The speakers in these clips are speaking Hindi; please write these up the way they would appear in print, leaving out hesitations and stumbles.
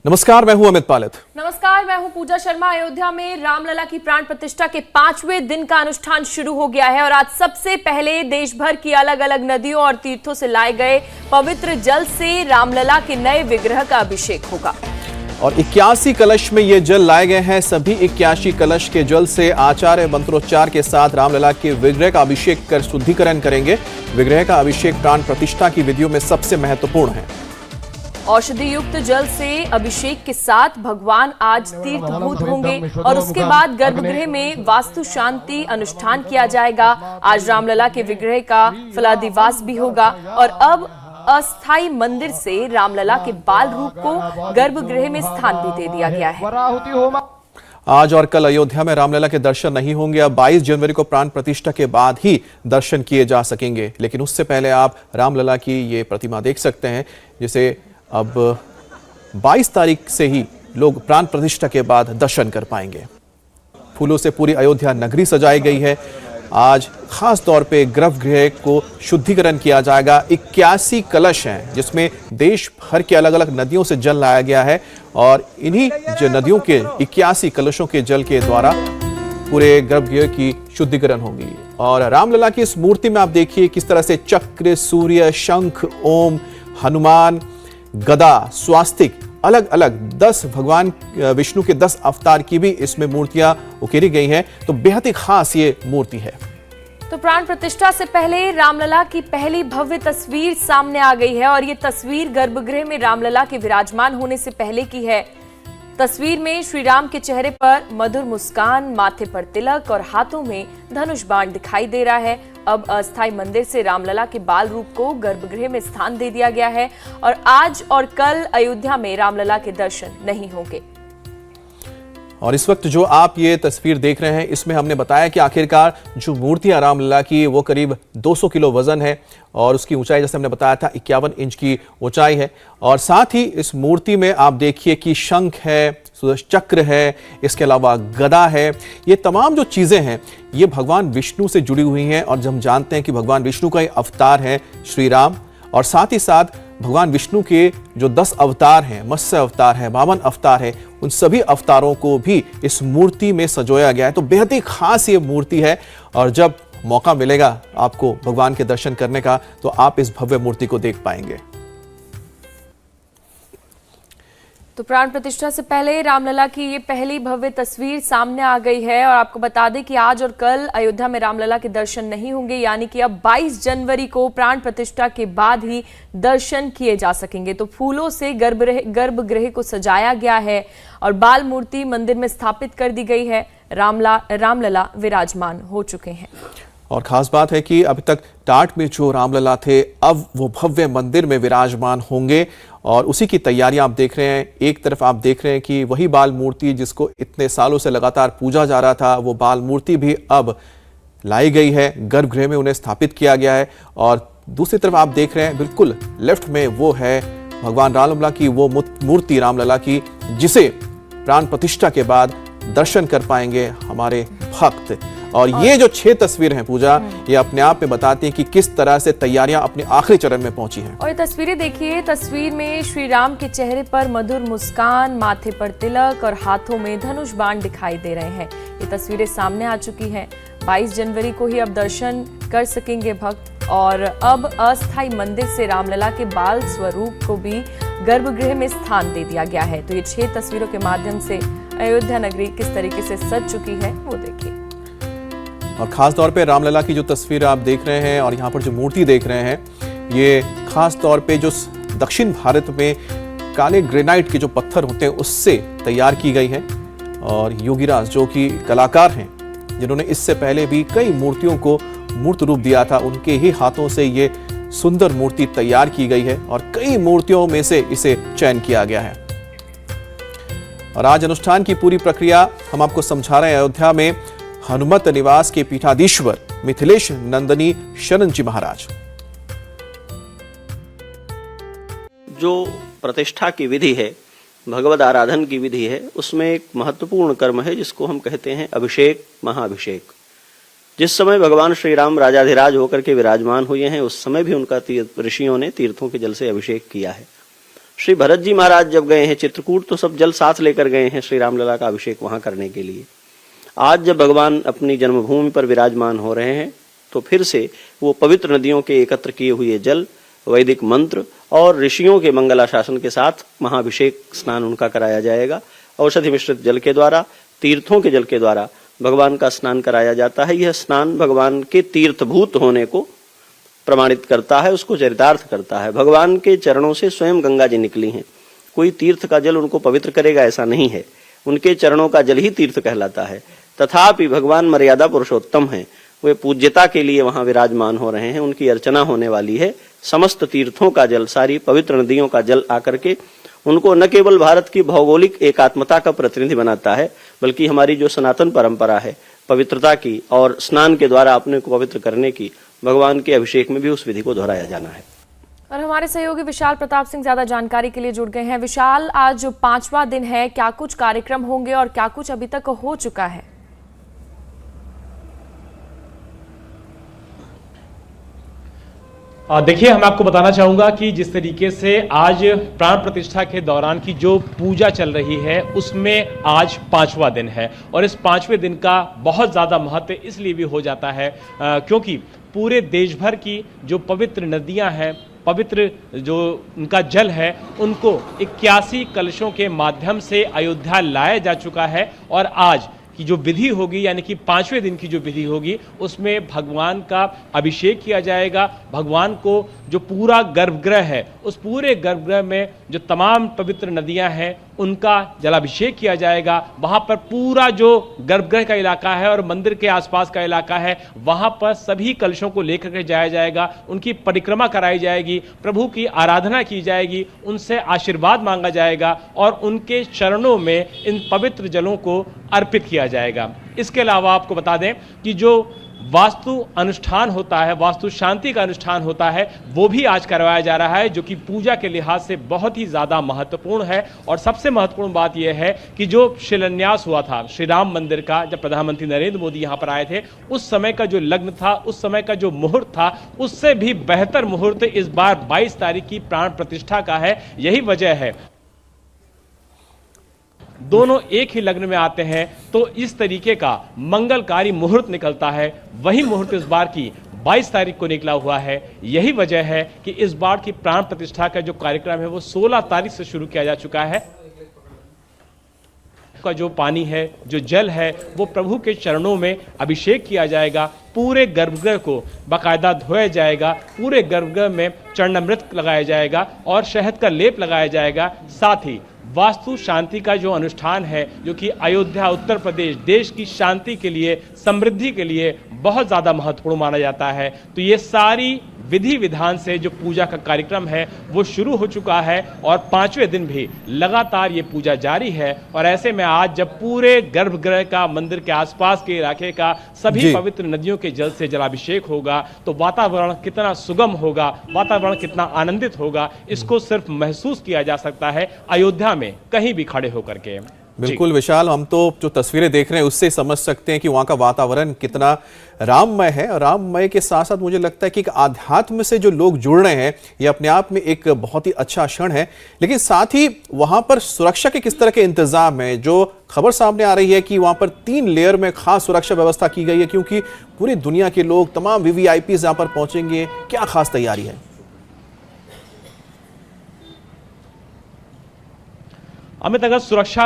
नमस्कार, मैं हूं अमित पालित। नमस्कार, मैं हूं पूजा शर्मा। अयोध्या में रामलला की प्राण प्रतिष्ठा के 5वें दिन का अनुष्ठान शुरू हो गया है और आज सबसे पहले देश भर की अलग अलग नदियों और तीर्थों से लाए गए पवित्र जल से रामलला के नए विग्रह का अभिषेक होगा। और 81 कलश में ये जल लाए गए हैं। सभी 81 कलश के जल से आचार्य मंत्रोच्चार के साथ रामलला के विग्रह का अभिषेक कर शुद्धिकरण करेंगे। विग्रह का अभिषेक प्राण प्रतिष्ठा की विधियों में सबसे महत्वपूर्ण है। औषधि युक्त जल से अभिषेक के साथ भगवान आज तीर्थभूत होंगे और उसके बाद गर्भगृह में वास्तु शांति अनुष्ठान किया जाएगा। आज रामलला के विग्रह का फलादिवास भी होगा और अब अस्थायी मंदिर से रामलला के बाल रूप को गर्भगृह में स्थान भी दे दिया गया है। आज और कल अयोध्या में रामलला के दर्शन नहीं होंगे। अब 22 जनवरी को प्राण प्रतिष्ठा के बाद ही दर्शन किए जा सकेंगे, लेकिन उससे पहले आप रामलला की ये प्रतिमा देख सकते हैं, जिसे अब 22 तारीख से ही लोग प्राण प्रतिष्ठा के बाद दर्शन कर पाएंगे। फूलों से पूरी अयोध्या नगरी सजाई गई है। आज खास तौर पे गर्भगृह को शुद्धिकरण किया जाएगा। 81 कलश हैं, जिसमें देश भर के अलग अलग नदियों से जल लाया गया है और इन्हीं जो नदियों के 81 कलशों के जल के द्वारा पूरे गर्भगृह की शुद्धिकरण होगी। और रामलला की इस मूर्ति में आप देखिए किस तरह से चक्र, सूर्य, शंख, ओम, हनुमान, गदा, स्वास्तिक, अलग अलग 10 भगवान विष्णु के 10 अवतार की भी इसमें मूर्तियां उकेरी गई हैं। तो बेहद ही खास ये मूर्ति है। तो प्राण प्रतिष्ठा से पहले रामलला की पहली भव्य तस्वीर सामने आ गई है और ये तस्वीर गर्भगृह में रामलला के विराजमान होने से पहले की है। तस्वीर में श्री राम के चेहरे पर मधुर मुस्कान, माथे पर तिलक और हाथों में धनुष बाण दिखाई दे रहा है। अब अस्थायी मंदिर से रामलला के बाल रूप को गर्भगृह में स्थान दे दिया गया है और आज और कल अयोध्या में रामलला के दर्शन नहीं होंगे। और इस वक्त जो आप ये तस्वीर देख रहे हैं, इसमें हमने बताया कि आखिरकार जो मूर्ति है रामलला की वो करीब 200 किलो वजन है और उसकी ऊंचाई जैसे हमने बताया था 51 इंच की ऊंचाई है। और साथ ही इस मूर्ति में आप देखिए कि शंख है, चक्र है, इसके अलावा गदा है। ये तमाम जो चीजें हैं ये भगवान विष्णु से जुड़ी हुई हैं और हम जानते हैं कि भगवान विष्णु का अवतार है श्री राम। और साथ ही साथ भगवान विष्णु के जो 10 अवतार हैं, मत्स्य अवतार है, वामन अवतार है, उन सभी अवतारों को भी इस मूर्ति में सजोया गया है। तो बेहद ही खास ये मूर्ति है और जब मौका मिलेगा आपको भगवान के दर्शन करने का तो आप इस भव्य मूर्ति को देख पाएंगे। तो प्राण प्रतिष्ठा से पहले रामलला की ये पहली भव्य तस्वीर सामने आ गई है और आपको बता दें कि आज और कल अयोध्या में रामलला के दर्शन नहीं होंगे, यानी कि अब 22 जनवरी को प्राण प्रतिष्ठा के बाद ही दर्शन किए जा सकेंगे। तो फूलों से गर्भगृह को सजाया गया है और बाल मूर्ति मंदिर में स्थापित कर दी गई है। रामलला विराजमान हो चुके हैं। और खास बात है कि अभी तक टाट में जो रामलला थे, अब वो भव्य मंदिर में विराजमान होंगे और उसी की तैयारियां आप देख रहे हैं। एक तरफ आप देख रहे हैं कि वही बाल मूर्ति जिसको इतने सालों से लगातार पूजा जा रहा था, वो बाल मूर्ति भी अब लाई गई है, गर्भगृह में उन्हें स्थापित किया गया है। और दूसरी तरफ आप देख रहे हैं बिल्कुल लेफ्ट में वो है भगवान रामलला की वो मूर्ति रामलला की, जिसे प्राण प्रतिष्ठा के बाद दर्शन कर पाएंगे हमारे भक्त। और ये जो 6 तस्वीर हैं पूजा, ये अपने आप में बताती हैं कि किस तरह से तैयारियां अपने आखिरी चरण में पहुंची हैं। और ये तस्वीरें देखिए, तस्वीर में श्री राम के चेहरे पर मधुर मुस्कान, माथे पर तिलक और हाथों में धनुष बाण दिखाई दे रहे हैं। ये तस्वीरें सामने आ चुकी हैं। 22 जनवरी को ही अब दर्शन कर सकेंगे भक्त और अब अस्थायी मंदिर से रामलला के बाल स्वरूप को भी गर्भगृह में स्थान दे दिया गया है। तो ये 6 तस्वीरों के माध्यम से अयोध्या नगरी किस तरीके से सज चुकी है वो देखिए। और खास तौर पे रामलला की जो तस्वीर आप देख रहे हैं और यहाँ पर जो मूर्ति देख रहे हैं, ये खास तौर पे जो दक्षिण भारत में काले ग्रेनाइट के जो पत्थर होते हैं उससे तैयार की गई है। और योगीराज जो कि कलाकार हैं, जिन्होंने इससे पहले भी कई मूर्तियों को मूर्त रूप दिया था, उनके ही हाथों से ये सुंदर मूर्ति तैयार की गई है और कई मूर्तियों में से इसे चयन किया गया है। और आज अनुष्ठान की पूरी प्रक्रिया हम आपको समझा रहे हैं। अयोध्या में हनुमत निवास के पीठाधीश्वर मिथिलेश नंदनी शरण जी महाराज। जो प्रतिष्ठा की विधि है, भगवद आराधन की विधि है, उसमें एक महत्वपूर्ण कर्म है जिसको हम कहते हैं अभिषेक, महाअभिषेक। जिस समय भगवान श्री राम राजाधिराज होकर के विराजमान हुए हैं, उस समय भी उनका ऋषियों ने तीर्थों के जल से अभिषेक किया है। श्री भरत जी महाराज जब गए हैं चित्रकूट तो सब जल साथ लेकर गए हैं श्री रामलला का अभिषेक वहां करने के लिए। आज जब भगवान अपनी जन्मभूमि पर विराजमान हो रहे हैं तो फिर से वो पवित्र नदियों के एकत्र किए हुए जल, वैदिक मंत्र और ऋषियों के मंगलाशासन के साथ महाभिषेक स्नान उनका कराया जाएगा। औषधि मिश्रित जल के द्वारा, तीर्थों के जल के द्वारा भगवान का स्नान कराया जाता है। यह स्नान भगवान के तीर्थभूत होने को प्रमाणित करता है, उसको चरितार्थ करता है। भगवान के चरणों से स्वयं गंगा जी निकली हैं। कोई तीर्थ का जल उनको पवित्र करेगा ऐसा नहीं है, उनके चरणों का जल ही तीर्थ कहलाता है। तथापि भगवान मर्यादा पुरुषोत्तम हैं, वे पूज्यता के लिए वहां विराजमान हो रहे हैं, उनकी अर्चना होने वाली है। समस्त तीर्थों का जल, सारी पवित्र नदियों का जल आकर के उनको न केवल भारत की भौगोलिक एकात्मता का प्रतिनिधि बनाता है, बल्कि हमारी जो सनातन परंपरा है पवित्रता की और स्नान के द्वारा अपने को पवित्र करने की, भगवान के अभिषेक में भी उस विधि को दोहराया जाना है। और हमारे सहयोगी विशाल प्रताप सिंह ज्यादा जानकारी के लिए जुड़ गए हैं। विशाल, आज 5वां दिन है, क्या कुछ कार्यक्रम होंगे और क्या कुछ अभी तक हो चुका है? देखिए, हम आपको बताना चाहूंगा कि जिस तरीके से आज प्राण प्रतिष्ठा के दौरान की जो पूजा चल रही है उसमें आज 5वां दिन है और इस 5वें दिन का बहुत ज़्यादा महत्व इसलिए भी हो जाता है क्योंकि पूरे देश भर की जो पवित्र नदियां हैं, पवित्र जो उनका जल है, उनको 81 कलशों के माध्यम से अयोध्या लाया जा चुका है और आज की जो विधि होगी, यानी कि 5वें दिन की जो विधि होगी, उसमें भगवान का अभिषेक किया जाएगा। भगवान को जो पूरा गर्भगृह है, उस पूरे गर्भगृह में जो तमाम पवित्र नदियां हैं उनका जलाभिषेक किया जाएगा। वहां पर पूरा जो गर्भगृह का इलाका है और मंदिर के आसपास का इलाका है, वहां पर सभी कलशों को लेकर के जाया जाएगा, उनकी परिक्रमा कराई जाएगी, प्रभु की आराधना की जाएगी, उनसे आशीर्वाद मांगा जाएगा और उनके चरणों में इन पवित्र जलों को अर्पित किया जाएगा। इसके अलावा आपको बता दें कि जो वास्तु अनुष्ठान होता है, वास्तु शांति का अनुष्ठान होता है, वो भी आज करवाया जा रहा है, जो कि पूजा के लिहाज से बहुत ही ज़्यादा महत्वपूर्ण है। और सबसे महत्वपूर्ण बात यह है कि जो शिलान्यास हुआ था श्री राम मंदिर का, जब प्रधानमंत्री नरेंद्र मोदी यहाँ पर आए थे, उस समय का जो लग्न था, उस समय का जो मुहूर्त था, उससे भी बेहतर मुहूर्त इस बार 22 तारीख की प्राण प्रतिष्ठा का है। यही वजह है, दोनों एक ही लग्न में आते हैं तो इस तरीके का मंगलकारी मुहूर्त निकलता है। वही मुहूर्त इस बार की 22 तारीख को निकला हुआ है। यही वजह है कि इस बार की प्राण प्रतिष्ठा का जो कार्यक्रम है वो 16 तारीख से शुरू किया जा चुका है। का जो पानी है, जो जल है, वो प्रभु के चरणों में अभिषेक किया जाएगा। पूरे गर्भगृह को बाकायदा धोया जाएगा, पूरे गर्भगृह में चरणामृत लगाया जाएगा और शहद का लेप लगाया जाएगा। साथ ही वास्तु शांति का जो अनुष्ठान है, जो कि अयोध्या उत्तर प्रदेश देश की शांति के लिए, समृद्धि के लिए बहुत ज़्यादा महत्वपूर्ण माना जाता है। तो ये सारी विधि विधान से जो पूजा का कार्यक्रम है वो शुरू हो चुका है और 5वें दिन भी लगातार ये पूजा जारी है। और ऐसे में आज जब पूरे गर्भगृह का, मंदिर के आसपास के इलाके का सभी पवित्र नदियों के जल से जलाभिषेक होगा तो वातावरण कितना सुगम होगा, वातावरण कितना आनंदित होगा, इसको सिर्फ महसूस किया जा सकता है अयोध्या में कहीं भी खड़े होकर के। बिल्कुल विशाल, हम तो जो तस्वीरें देख रहे हैं उससे समझ सकते हैं कि वहां का वातावरण कितना राममय है। और राममय के साथ साथ मुझे लगता है कि एक आध्यात्म से जो लोग जुड़ रहे हैं, ये अपने आप में एक बहुत ही अच्छा क्षण है। लेकिन साथ ही वहां पर सुरक्षा के किस तरह के इंतजाम है? जो खबर सामने आ रही है कि वहां पर 3 लेयर में खास सुरक्षा व्यवस्था की गई है, क्योंकि पूरी दुनिया के लोग, तमाम वीवीआईपीज़ यहां पर पहुंचेंगे। क्या खास तैयारी है? अमित, अगर सुरक्षा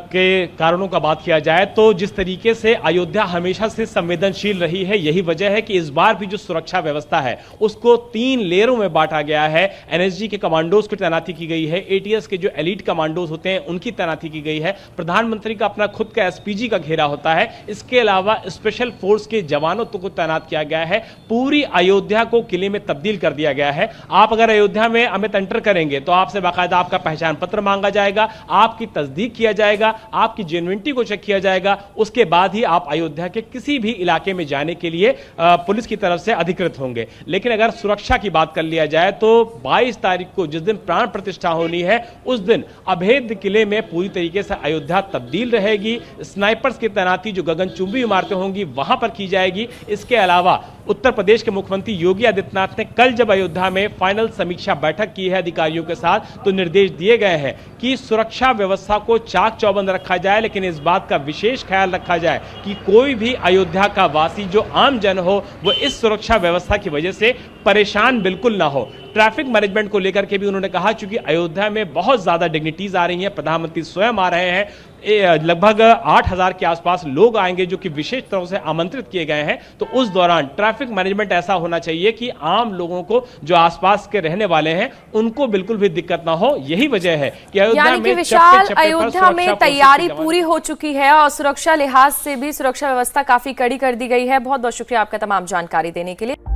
के कारणों का बात किया जाए तो जिस तरीके से अयोध्या हमेशा से संवेदनशील रही है, यही वजह है कि इस बार भी जो सुरक्षा व्यवस्था है उसको 3 लेयरों में बांटा गया है। एनएसजी के कमांडोज की तैनाती की गई है, एटीएस के जो एलीट कमांडोज होते हैं उनकी तैनाती की गई है, प्रधानमंत्री का अपना खुद का एसपीजी का घेरा होता है, इसके अलावा स्पेशल फोर्स के जवानों को तैनात किया गया है। पूरी अयोध्या को किले में तब्दील कर दिया गया है। आप अगर अयोध्या में अमित एंटर करेंगे तो आपसे बाकायदा आपका पहचान पत्र मांगा जाएगा, आपकी तस्दीक किया जाएगा, आपकी जेन्युइनिटी को चेक किया जाएगा, उसके बाद ही आप अयोध्या के किसी भी इलाके में जाने के लिए पुलिस की तरफ से अधिकृत होंगे। लेकिन अगर सुरक्षा की बात कर लिया जाए तो 22 तारीख को जिस दिन प्राण प्रतिष्ठा होनी है, उस दिन अभेद्य किले में पूरी तरीके से अयोध्या तब्दील रहेगी। स्नाइपर्स की तैनाती जो गगनचुंबी इमारतें होंगी वहां पर की जाएगी। इसके अलावा उत्तर प्रदेश के मुख्यमंत्री योगी आदित्यनाथ ने कल जब अयोध्या में फाइनल समीक्षा बैठक की है अधिकारियों के साथ, तो निर्देश दिए गए हैं कि सुरक्षा व्यवस्था को चाक चौबंद रखा जाए, लेकिन इस बात का विशेष ख्याल रखा जाए कि कोई भी अयोध्या का वासी जो आम जन हो वो इस सुरक्षा व्यवस्था की वजह से परेशान बिल्कुल ना हो। ट्रैफिक मैनेजमेंट को लेकर के भी उन्होंने कहा, क्योंकि अयोध्या में बहुत ज्यादा डिग्निटीज आ रही हैं, प्रधानमंत्री स्वयं आ रहे हैं, लगभग 8,000 के आसपास लोग आएंगे जो कि विशेष तरह से आमंत्रित किए गए हैं। तो उस दौरान ट्रैफिक मैनेजमेंट ऐसा होना चाहिए कि आम लोगों को जो आसपास के रहने वाले हैं उनको बिल्कुल भी दिक्कत ना हो। यही वजह है कि यानी कि विशाल, अयोध्या में तैयारी पूरी हो चुकी है और सुरक्षा लिहाज से भी सुरक्षा व्यवस्था काफी कड़ी कर दी गई है। बहुत बहुत शुक्रिया आपका तमाम जानकारी देने के लिए।